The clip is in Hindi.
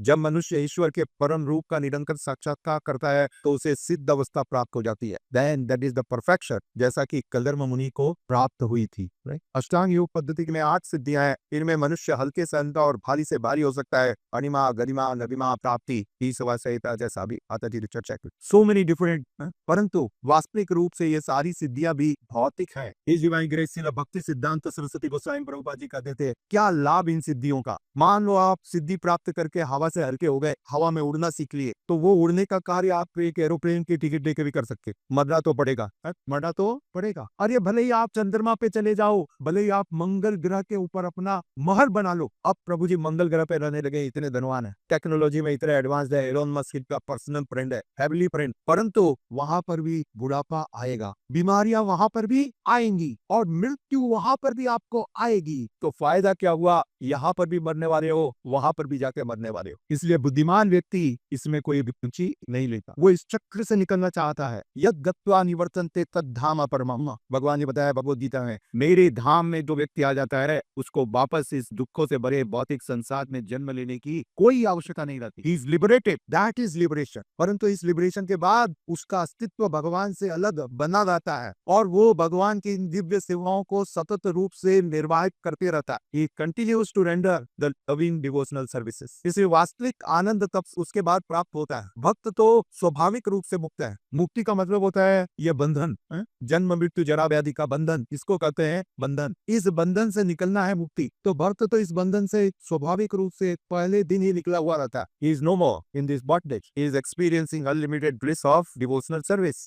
जब मनुष्य ईश्वर के परम रूप का निरंतर साक्षात्कार करता है तो उसे सिद्ध अवस्था प्राप्त हो जाती है। Then that is the perfection, जैसा कि कल्दर्म मुनि को प्राप्त हुई थी। अष्टांग योग पद्धति में 8 सिद्धियां हैं। इनमें मनुष्य हल्के से हल्का और भारी से भारी हो सकता है। अणिमा, गरिमा, लघिमा, प्राप्ति, ईसवा संहिता जैसा भी आता जी चर्चा की। सो मेनी डिफरेंट, परंतु वास्तविक रूप से ये सारी सिद्धियां भी भौतिक है। इस डिवाइन ग्रेस से भक्ति सिद्धांत सरस्वती गोस्वामी प्रभुपाद जी कहते थे, क्या लाभ इन सिद्धियों का। मान लो आप सिद्धि प्राप्त करके हवा से हल्के हो गए, हवा में उड़ना सीख लिए, तो वो उड़ने का कार्य आप एक एरोप्लेन की टिकट लेके भी कर सकते। मरना तो पड़ेगा, मरना तो पड़ेगा। अरे भले ही आप चंद्रमा पे चले जाओ, भले ही आप मंगल ग्रह के ऊपर अपना महल बना लो। अब प्रभु जी मंगल ग्रह पे रहने लगे, इतने धनवान है, टेक्नोलॉजी में इतने एडवांस है, एलोन मस्क का पर्सनल फ्रेंड है, हेवली फ्रेंड, परंतु वहां पर भी बुढ़ापा आएगा, बीमारियां वहां पर भी आएंगी और मृत्यु वहां पर भी आपको आएगी। तो फायदा क्या हुआ, यहाँ पर भी मरने वाले हो, वहां पर भी जाके मरने वाले हो। इसलिए बुद्धिमान व्यक्ति इसमें कोई रुचि नहीं लेता, वो इस चक्र से निकलना चाहता है। यद गत्वा निवर्तन्ते तद धाम परमम्, भगवान ने बताया भगवद गीता में, मेरे धाम में जो व्यक्ति आ जाता है उसको वापस इस दुखों से भरे भौतिक संसार में जन्म लेने की कोई आवश्यकता नहीं रहती। He is liberated, that is liberation. परंतु इस लिबरेशन के बाद उसका अस्तित्व भगवान से अलग बना रहता है और वो भगवान की इन दिव्य सेवाओं को सतत रूप से निर्वाहित करते रहता है। He continues to render the loving devotional services। इसे वास्तविक आनंद तब उसके बाद प्राप्त होता है। भक्त तो स्वाभाविक रूप से मुक्त है। मुक्ति का मतलब होता है यह बंधन, जन्म मृत्यु जरा व्याधि का बंधन, इसको कहते हैं बंधन। इस बंधन से निकलना है मुक्ति। तो भक्त तो इस बंधन से स्वाभाविक रूप से पहले दिन ही निकला हुआ रहता है। He is no more in this bondage. He is experiencing unlimited bliss of devotional service।